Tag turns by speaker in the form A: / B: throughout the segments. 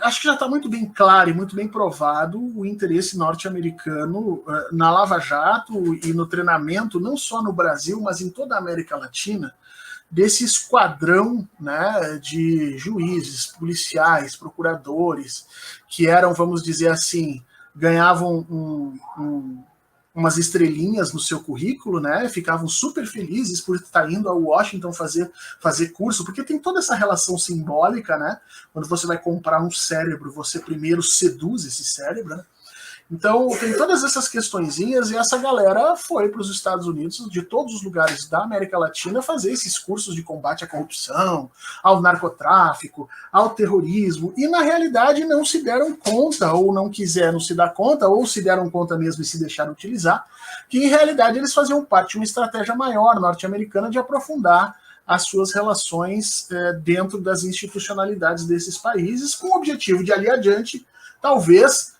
A: acho que já está muito bem claro e muito bem provado o interesse norte-americano na Lava Jato e no treinamento, não só no Brasil, mas em toda a América Latina, desse esquadrão, né, de juízes, policiais, procuradores, que eram, vamos dizer assim, ganhavam umas estrelinhas no seu currículo, né? Ficavam super felizes por estar indo a Washington fazer curso, porque tem toda essa relação simbólica, né? Quando você vai comprar um cérebro, você primeiro seduz esse cérebro, né? Então, tem todas essas questõezinhas e essa galera foi para os Estados Unidos, de todos os lugares da América Latina, fazer esses cursos de combate à corrupção, ao narcotráfico, ao terrorismo, e na realidade não se deram conta, ou não quiseram se dar conta, ou se deram conta mesmo e se deixaram utilizar, que em realidade eles faziam parte de uma estratégia maior norte-americana de aprofundar as suas relações dentro das institucionalidades desses países, com o objetivo de ali adiante, talvez,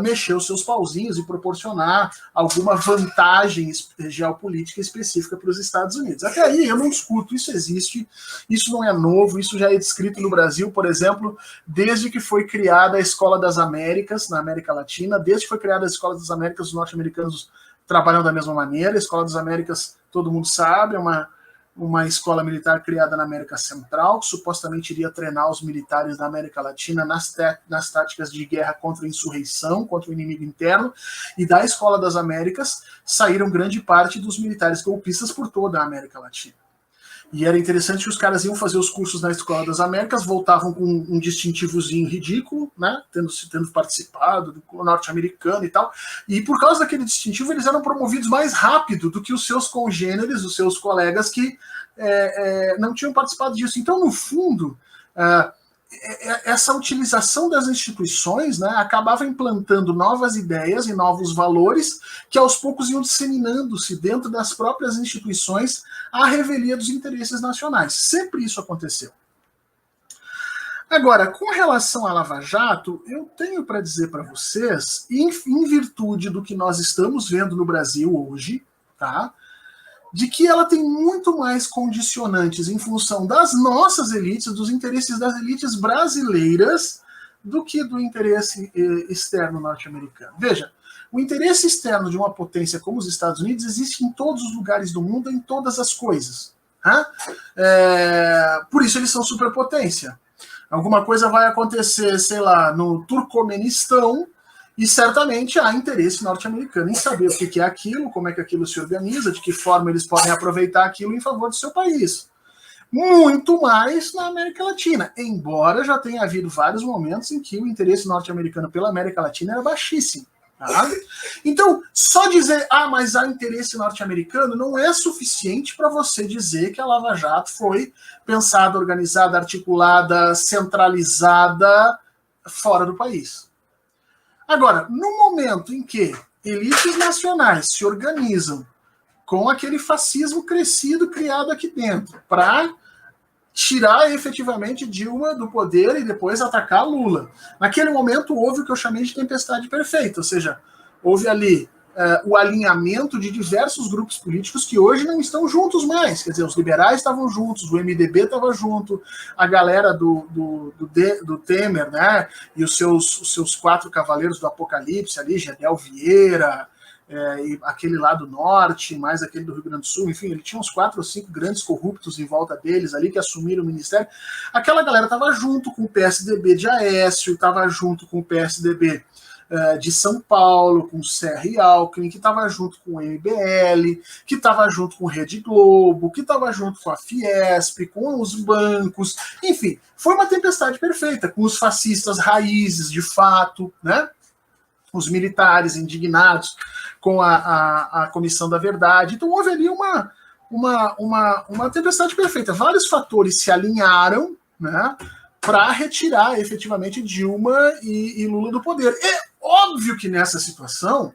A: mexer os seus pauzinhos e proporcionar alguma vantagem geopolítica específica para os Estados Unidos. Até aí eu não discuto, isso existe, isso não é novo, isso já é descrito no Brasil, por exemplo, desde que foi criada a Escola das Américas, na América Latina, desde que foi criada a Escola das Américas, os norte-americanos trabalham da mesma maneira. A Escola das Américas, todo mundo sabe, é uma escola militar criada na América Central, que supostamente iria treinar os militares da América Latina nas táticas de guerra contra a insurreição, contra o inimigo interno, e da Escola das Américas saíram grande parte dos militares golpistas por toda a América Latina. E era interessante que os caras iam fazer os cursos na Escola das Américas, voltavam com um distintivozinho ridículo, né, tendo participado do norte-americano e tal, e por causa daquele distintivo eles eram promovidos mais rápido do que os seus congêneres, os seus colegas que não tinham participado disso. Então, no fundo, essa utilização das instituições, né, acabava implantando novas ideias e novos valores que aos poucos iam disseminando-se dentro das próprias instituições à revelia dos interesses nacionais. Sempre isso aconteceu. Agora, com relação à Lava Jato, eu tenho para dizer para vocês, em virtude do que nós estamos vendo no Brasil hoje, tá? De que ela tem muito mais condicionantes em função das nossas elites, dos interesses das elites brasileiras, do que do interesse externo norte-americano. Veja, o interesse externo de uma potência como os Estados Unidos existe em todos os lugares do mundo, em todas as coisas. Tá? Por isso eles são superpotência. Alguma coisa vai acontecer, sei lá, no Turcomenistão, e certamente há interesse norte-americano em saber o que é aquilo, como é que aquilo se organiza, de que forma eles podem aproveitar aquilo em favor do seu país. Muito mais na América Latina, embora já tenha havido vários momentos em que o interesse norte-americano pela América Latina era baixíssimo. Tá? Então, só dizer, mas há interesse norte-americano não é suficiente para você dizer que a Lava Jato foi pensada, organizada, articulada, centralizada fora do país. Agora, no momento em que elites nacionais se organizam com aquele fascismo crescido criado aqui dentro para tirar efetivamente Dilma do poder e depois atacar Lula, naquele momento houve o que eu chamei de tempestade perfeita, ou seja, houve ali o alinhamento de diversos grupos políticos que hoje não estão juntos mais. Quer dizer, os liberais estavam juntos, o MDB estava junto, a galera do Temer, né, e os seus 4 cavaleiros do apocalipse ali, Gedel Vieira, e aquele lá do norte, mais aquele do Rio Grande do Sul, enfim, ele tinha uns 4 ou 5 grandes corruptos em volta deles ali, que assumiram o ministério. Aquela galera estava junto com o PSDB de Aécio, estava junto com o PSDB de São Paulo, com o Serra e Alckmin, que estava junto com o MBL, que estava junto com o Rede Globo, que estava junto com a Fiesp, com os bancos, enfim, foi uma tempestade perfeita, com os fascistas raízes, de fato, né? Os militares indignados com a Comissão da Verdade. Então houve ali uma tempestade perfeita. Vários fatores se alinharam, né, para retirar efetivamente Dilma e Lula do poder. É óbvio que nessa situação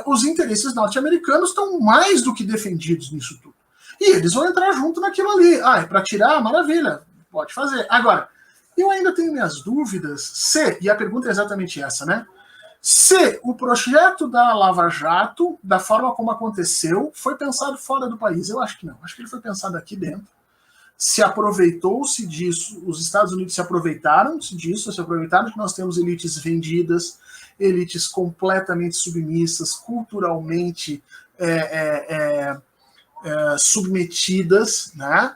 A: os interesses norte-americanos estão mais do que defendidos nisso tudo. E eles vão entrar junto naquilo ali. É para tirar? Maravilha, pode fazer. Agora, eu ainda tenho minhas dúvidas e a pergunta é exatamente essa, né? Se o projeto da Lava Jato, da forma como aconteceu, foi pensado fora do país. Eu acho que não. Acho que ele foi pensado aqui dentro. se aproveitou-se disso, os Estados Unidos se aproveitaram disso, se aproveitaram que nós temos elites vendidas, elites completamente submissas, culturalmente submetidas, né,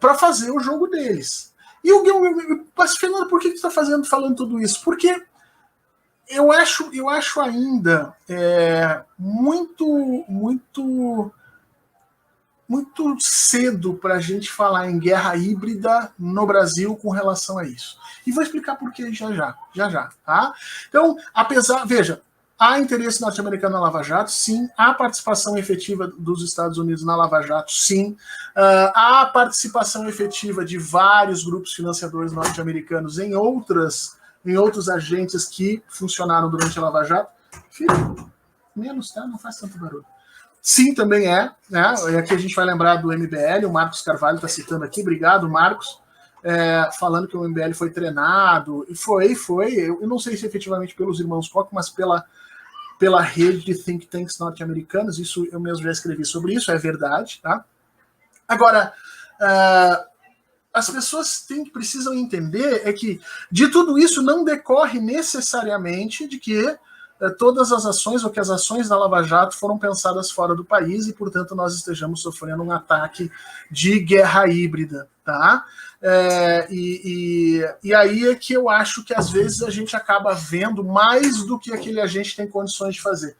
A: para fazer o jogo deles. E mas, Fernando, por que você está falando tudo isso? Porque eu acho ainda muito cedo para a gente falar em guerra híbrida no Brasil com relação a isso. E vou explicar por que já, tá? Então, veja, há interesse norte-americano na Lava Jato, sim. Há participação efetiva dos Estados Unidos na Lava Jato, sim. Há participação efetiva de vários grupos financiadores norte-americanos em outros agentes que funcionaram durante a Lava Jato. Filho, menos, tá? Não faz tanto barulho. Sim, também né? E aqui a gente vai lembrar do MBL, o Marcos Carvalho está citando aqui, obrigado, Marcos, falando que o MBL foi treinado, e foi, eu não sei se efetivamente pelos irmãos Koch, mas pela rede de think tanks norte-americanos, isso eu mesmo já escrevi sobre isso, é verdade, tá? Agora, as pessoas precisam entender que de tudo isso não decorre necessariamente de que todas as ações ou que as ações da Lava Jato foram pensadas fora do país e, portanto, nós estejamos sofrendo um ataque de guerra híbrida, tá? E aí é que eu acho que às vezes a gente acaba vendo mais do que aquele agente tem condições de fazer.